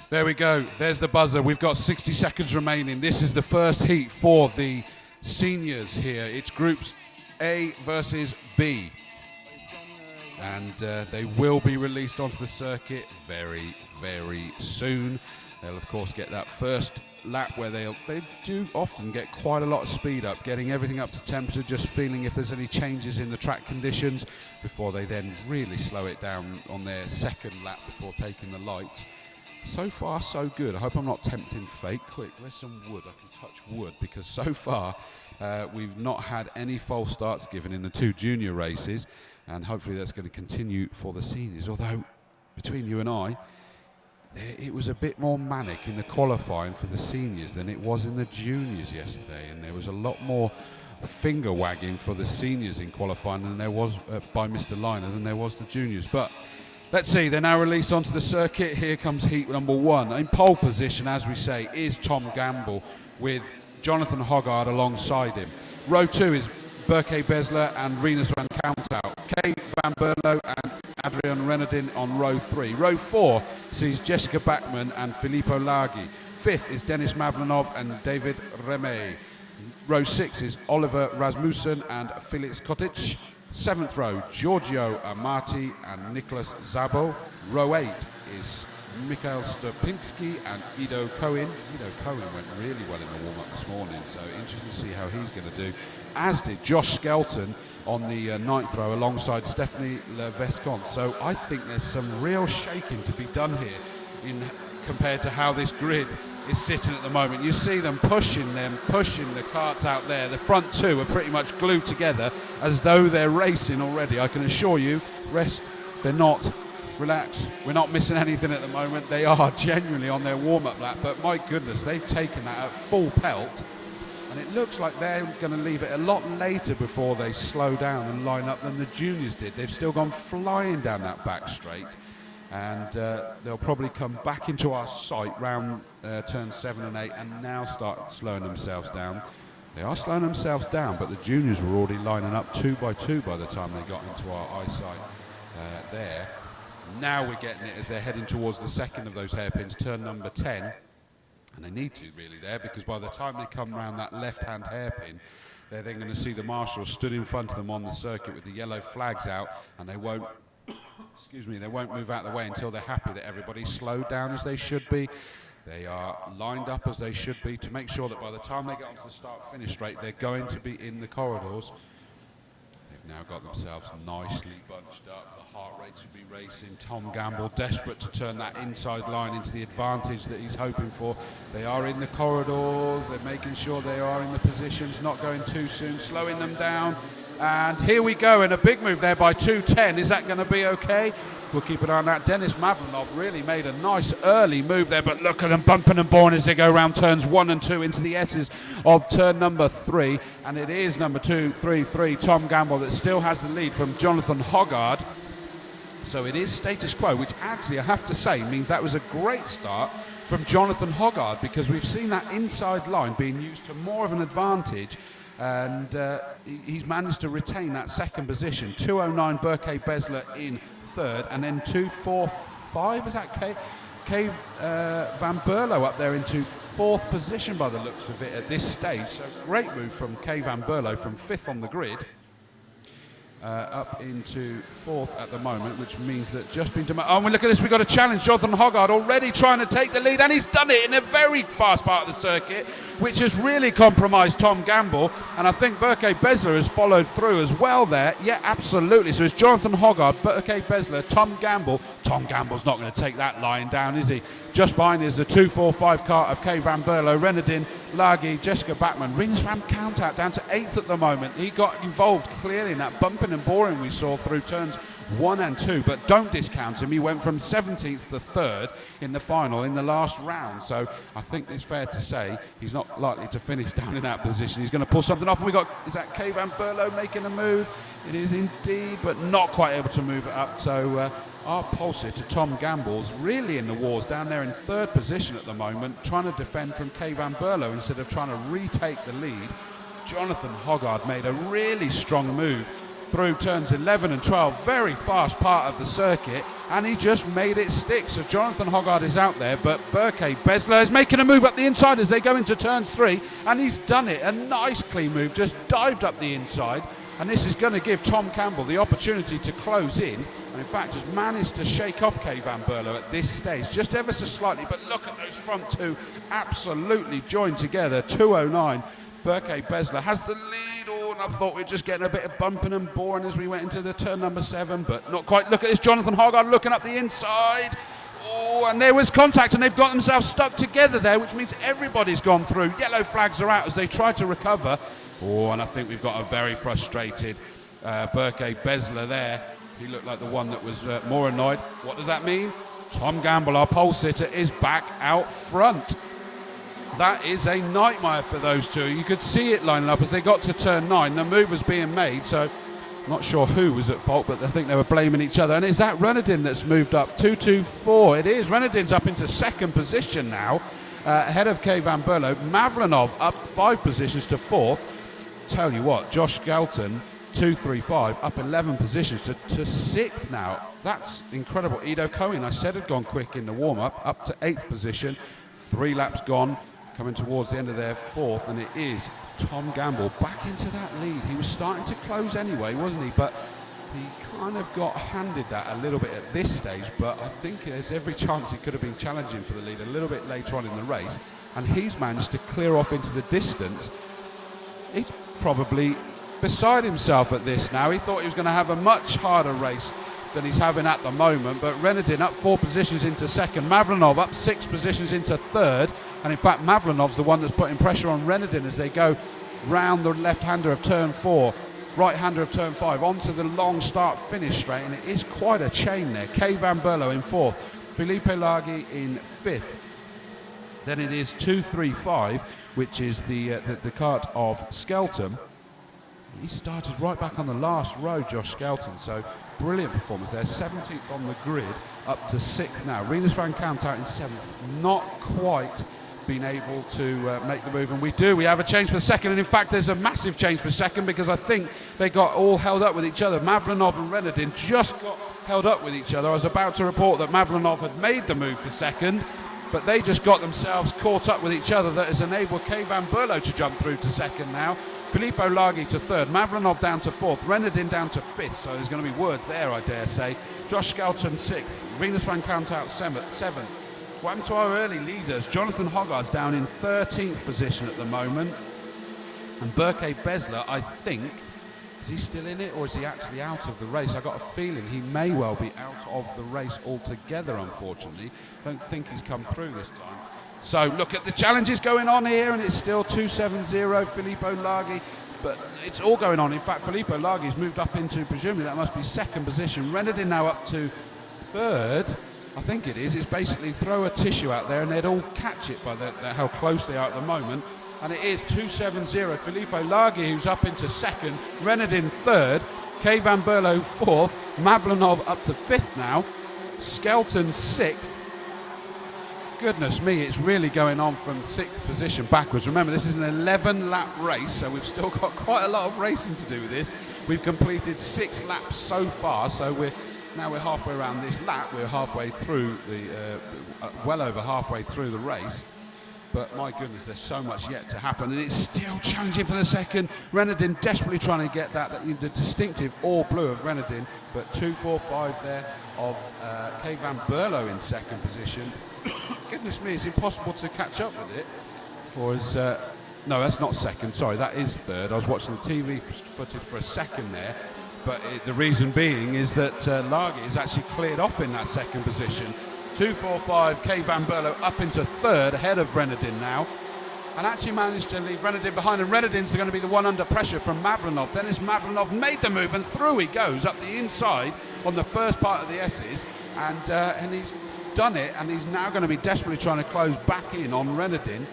There we go. There's the buzzer. We've got 60 seconds remaining. This is the first heat for the seniors here. It's groups A versus B. And they will be released onto the circuit very, very soon. They'll, of course, get that first lap where they do often get quite a lot of speed up, getting everything up to temperature, just feeling if there's any changes in the track conditions before they then really slow it down on their second lap before taking the lights. So far, so good. I hope I'm not tempting fate. Quick, where's some wood? I can touch wood because so far we've not had any false starts given in the two junior races, and hopefully that's going to continue for the seniors. Although, between you and I, it was a bit more manic in the qualifying for the seniors than it was in the juniors yesterday, and there was a lot more finger wagging for the seniors in qualifying than there was by Mr. Liner than there was the juniors. But let's see, they're now released onto the circuit. Here comes heat number one. In pole position, as we say, is Tom Gamble with Jonathan Hoggard alongside him. Row two is Berke Besler and Rinus van Counthout. Kay van Berlo and Adrian Renardin on row three. Row four sees Jessica Backman and Filippo Laghi. Fifth is Denis Mavlanov and David Remey. Row six is Oliver Rasmussen and Felix Kotic. Seventh row, Giorgio Amati and Nicholas Zabo. Row eight is Mikhail Stopinski and Ido Cohen. Ido Cohen went really well in the warm-up this morning, so interesting to see how he's going to do. As did Josh Skelton on the ninth row alongside Stephanie Levescont. So I think there's some real shaking to be done here compared to how this grid is sitting at the moment. You see them pushing the carts out there. The front two are pretty much glued together as though they're racing already. I can assure you, rest, they're not. Relax, we're not missing anything at the moment. They are genuinely on their warm-up lap, but my goodness, they've taken that at full pelt, and it looks like they're going to leave it a lot later before they slow down and line up than the juniors did. They've still gone flying down that back straight, and they'll probably come back into our sight round turn 7 and 8 and now start slowing themselves down. They are slowing themselves down, but the juniors were already lining up 2 by 2 by the time they got into our eyesight there. Now we're getting it as they're heading towards the second of those hairpins, turn number 10. And they need to really there, because by the time they come around that left-hand hairpin, they're then going to see the marshals stood in front of them on the circuit with the yellow flags out, and they won't, they won't move out of the way until they're happy that everybody's slowed down as they should be. They are lined up as they should be to make sure that by the time they get onto the start-finish straight, they're going to be in the corridors. They've now got themselves nicely bunched up. The heart rates will be racing. Tom Gamble desperate to turn that inside line into the advantage that he's hoping for. They are in the corridors. They're making sure they are in the positions, not going too soon, slowing them down. And here we go, and a big move there by 2:10. Is that going to be okay? We'll keep an eye on that. Denis Mavlanov really made a nice early move there, but look at them bumping and boring as they go around turns 1 and 2 into the S's of turn number 3. And it is number 2, 3, 3, Tom Gamble, that still has the lead from Jonathan Hoggard. So it is status quo, which actually I have to say means that was a great start from Jonathan Hoggard, because we've seen that inside line being used to more of an advantage, and he's managed to retain that second position. 2:09 Berke Besler in third, and then 2:45, is that Kay van Berlo up there into fourth position by the looks of it at this stage. So great move from Kay van Berlo from fifth on the grid. Up into fourth at the moment, which means that just been oh, and look at this, we've got a challenge. Jonathan Hoggard already trying to take the lead, and he's done it in a very fast part of the circuit, which has really compromised Tom Gamble, and I think Berke Besler has followed through as well there. Yeah, absolutely. So it's Jonathan Hoggard, Berke Besler, Tom Gamble. Tom Gamble's not going to take that line down, is he? Just behind is the 2:45 car of Kay van Berlo, Renardin, Laghi, Jessica Backman. Rinus van Counthout down to 8th at the moment. He got involved clearly in that bumping and boring we saw through turns 1 and 2, but don't discount him. He went from 17th to 3rd in the final in the last round, so I think it's fair to say he's not likely to finish down in that position. He's going to pull something off, and we got, is that Kay van Berlo making a move? It is indeed, but not quite able to move it up. So our pulse here to Tom Gamble's really in the wars down there in third position at the moment, trying to defend from Kay van Berlo instead of trying to retake the lead. Jonathan Hoggard made a really strong move through turns 11 and 12, very fast part of the circuit, and he just made it stick. So Jonathan Hoggard is out there, but Berke Besler is making a move up the inside as they go into turns 3, and he's done it. A nice clean move, just dived up the inside, and this is going to give Tom Campbell the opportunity to close in, and in fact has managed to shake off Kay Van Berlo at this stage, just ever so slightly, but look at those front two absolutely joined together. 209. Berke Besler has the lead. Oh, and I thought we were just getting a bit of bumping and boring as we went into the turn number 7, but not quite. Look at this, Jonathan Hoggard looking up the inside. Oh, and there was contact, and they've got themselves stuck together there, which means everybody's gone through. Yellow flags are out as they try to recover. Oh, and I think we've got a very frustrated Berke Besler there. He looked like the one that was more annoyed. What does that mean? Tom Gamble, our pole sitter, is back out front. That is a nightmare for those two. You could see it lining up as they got to turn 9. The move was being made, so not sure who was at fault, but I think they were blaming each other. And is that Renadin that's moved up? 2-2-4. It is. Renadin's up into second position now, ahead of Kay Van Berlo. Mavlanov up 5 positions to 4th. Tell you what, Josh Skelton, 2-3-5, up 11 positions to 6th now. That's incredible. Ido Cohen, I said, had gone quick in the warm-up, up to 8th position. 3 laps gone, coming towards the end of their 4th, and it is Tom Gamble back into that lead. He was starting to close anyway, wasn't he? But he kind of got handed that a little bit at this stage, but I think there's every chance he could have been challenging for the lead a little bit later on in the race, and he's managed to clear off into the distance. He's probably beside himself at this now. He thought he was going to have a much harder race than he's having at the moment, but Renadin up 4 positions into second, Mavlanov up 6 positions into third, and in fact Mavlanov's the one that's putting pressure on Renadin as they go round the left-hander of turn 4, right-hander of turn 5, onto the long start-finish straight, and it is quite a chain there. Kay Van Berlo in 4th, Felipe Laghi in 5th, then it is 2-3-5, which is the kart of Skelton. He started right back on the last row, Josh Skelton, so brilliant performance there. 17th on the grid, up to 6th now. Rinus van Count out in 7th, not quite been able to make the move, and we have a change for second, and in fact there's a massive change for second because I think they got all held up with each other. Mavlanov and Renadin just got held up with each other. I was about to report that Mavlanov had made the move for second, but they just got themselves caught up with each other. That has enabled Kay Van Berlo to jump through to second now. Filippo Laghi to third, Mavlanov down to 4th, Renadin down to 5th, so there's going to be words there, I dare say. Josh Skelton 6th, Rinus van Count out 7th. What happened to our early leaders? Jonathan Hoggard's down in 13th position at the moment, and Berke Besler, I think, is he still in it or is he actually out of the race? I got a feeling he may well be out of the race altogether, unfortunately. I don't think he's come through this time. So look at the challenges going on here, and it's still 2-7-0 Filippo Laghi, but it's all going on. In fact, Filippo Laghi's moved up into, presumably that must be second position. Renadin now up to third, I think it is. It's basically throw a tissue out there and they'd all catch it by how close they are at the moment. And it is 2-7-0 Filippo Laghi, who's up into second, Renadin third, Kay Van Berlo 4th, Mavlanov up to 5th now, Skelton 6th. Goodness me, it's really going on from 6th position backwards. Remember, this is an 11-lap race, so we've still got quite a lot of racing to do with this. We've completed 6 laps so far, so we're halfway around this lap. We're halfway through well over halfway through the race. But my goodness, there's so much yet to happen, and it's still challenging for the second. Renadin desperately trying to get the distinctive all blue of Renadin, but 2-4-5 there of Kay Van Berlo in second position. Goodness me, it's impossible to catch up with it. Or is no, that's not second. Sorry, that is third. I was watching the TV footage for a second there, but the reason being is that Laghi is actually cleared off in that second position. 2-4-5, Kay Van Berlo up into third, ahead of Renadin now, and actually managed to leave Renadin behind, and Renadin's going to be the one under pressure from Mavlanov. Dennis Mavlanov made the move, and through he goes up the inside on the first part of the S's, and he's done it, and he's now going to be desperately trying to close back in on Renadin.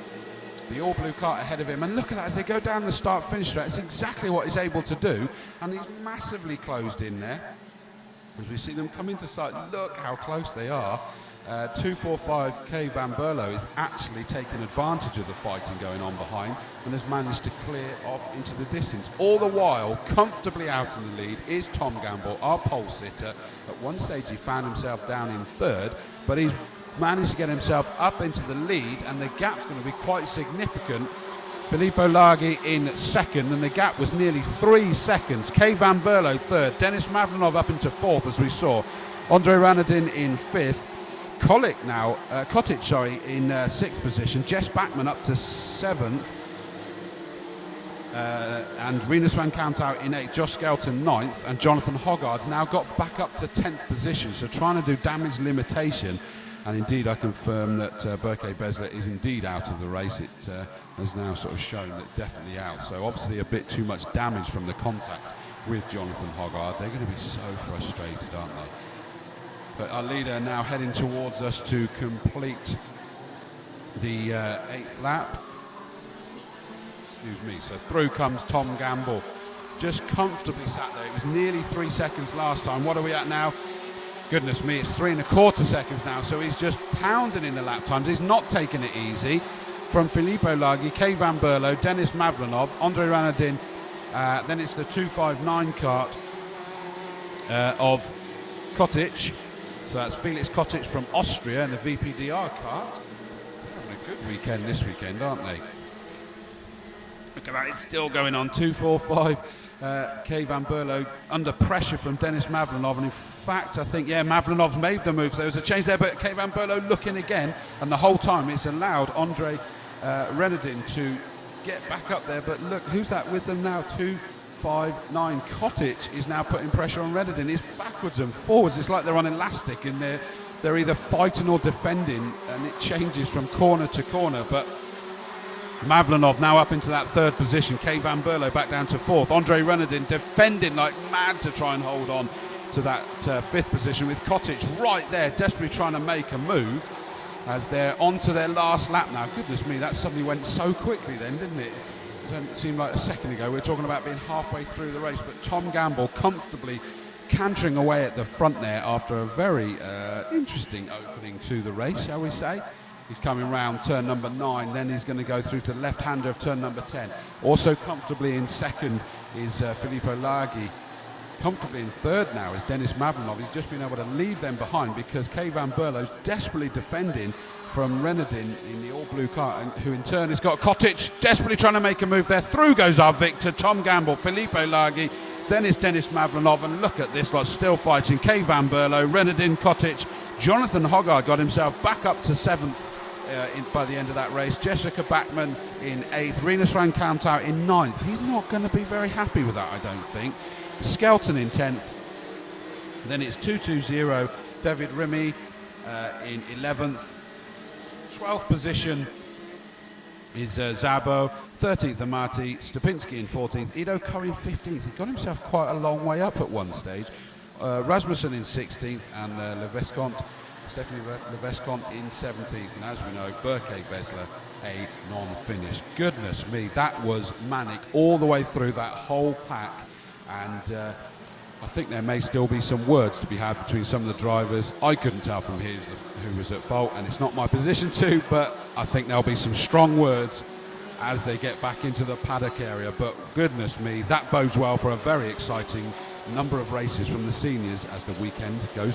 The all-blue kart ahead of him, and look at that as they go down the start-finish straight. It's exactly what he's able to do, and he's massively closed in there. As we see them come into sight, look how close they are. 245K Van Berlo is actually taking advantage of the fighting going on behind and has managed to clear off into the distance. All the while, comfortably out in the lead is Tom Gamble, our pole sitter. At one stage he found himself down in third, but he's managed to get himself up into the lead, and the gap's going to be quite significant. Filippo Laghi in second, and the gap was nearly 3 seconds. K Van Berlo third, Denis Mavlanov up into fourth, as we saw. Andre Ranadin in fifth. Kotic in sixth position. Jess Backman up to seventh. And Rinus van Kantau in eighth. Josh Skelton ninth. And Jonathan Hoggard's now got back up to 10th position. So trying to do damage limitation. And indeed, I confirm that Berke Besler is indeed out of the race. It has now sort of shown that definitely out. So obviously a bit too much damage from the contact with Jonathan Hoggard. They're going to be so frustrated, aren't they? But our leader now heading towards us to complete the 8th lap. Excuse me. So through comes Tom Gamble. Just comfortably sat there. It was nearly 3 seconds last time. What are we at now? Goodness me, it's 3.25 seconds now. So he's just pounding in the lap times. He's not taking it easy. From Filippo Laghi, K Van Berlo, Denis Mavlanov, Andre Ranadin. Then it's the 259 cart of Kotic. So that's Felix Kotic from Austria in the VPDR cart. They're having a good weekend this weekend, aren't they? Look at that, it's still going on. 245 K Van Berlo under pressure from Denis Mavlanov. And in fact, I think, Mavlanov's made the move. So there was a change there, but K Van Berlo looking again. And the whole time it's allowed Andre Renadin to get back up there. But look, who's that with them now? 259. Kotic is now putting pressure on Renadin. It's backwards and forwards. It's like they're on elastic and they're either fighting or defending, and it changes from corner to corner. But Mavlanov now up into that third position. K Van Berlo back down to fourth. Andre Renadin defending like mad to try and hold on to that fifth position, with Kotic right there desperately trying to make a move as they're onto their last lap now. Goodness me, that suddenly went so quickly then, didn't it? It seemed like a second ago we were talking about being halfway through the race, but Tom Gamble comfortably cantering away at the front there after a very interesting opening to the race, shall we say. He's coming round turn number 9, then he's going to go through to the left-hander of turn number 10. Also comfortably in second is Filippo Laghi. Comfortably in third now is Denis Mavlanov. He's just been able to leave them behind because K Van Berlo's desperately defending from Renadin in the all-blue car, and who in turn has got Kotic desperately trying to make a move there. Through goes our victor, Tom Gamble, Filippo Laghi, then it's Denis Mavlanov, and look at this lot still fighting. K Van Berlo, Renadin, Kotic, Jonathan Hoggard got himself back up to 7th by the end of that race. Jessica Backman in 8th, Rinus van Kantau in 9th. He's not going to be very happy with that, I don't think. Skelton in 10th. Then it's 220, David Remy in 11th. 12th position is Zabo, 13th Amati, Stupinski in 14th, Ido Ko in 15th. He got himself quite a long way up at one stage. Rasmussen in 16th, and Stephanie Levescont in 17th. And as we know, Berke Besler a non-finish. Goodness me, that was manic all the way through that whole pack. And I think there may still be some words to be had between some of the drivers. I couldn't tell from here who was at fault, and it's not my position to, but I think there'll be some strong words as they get back into the paddock area. But goodness me, that bodes well for a very exciting number of races from the seniors as the weekend goes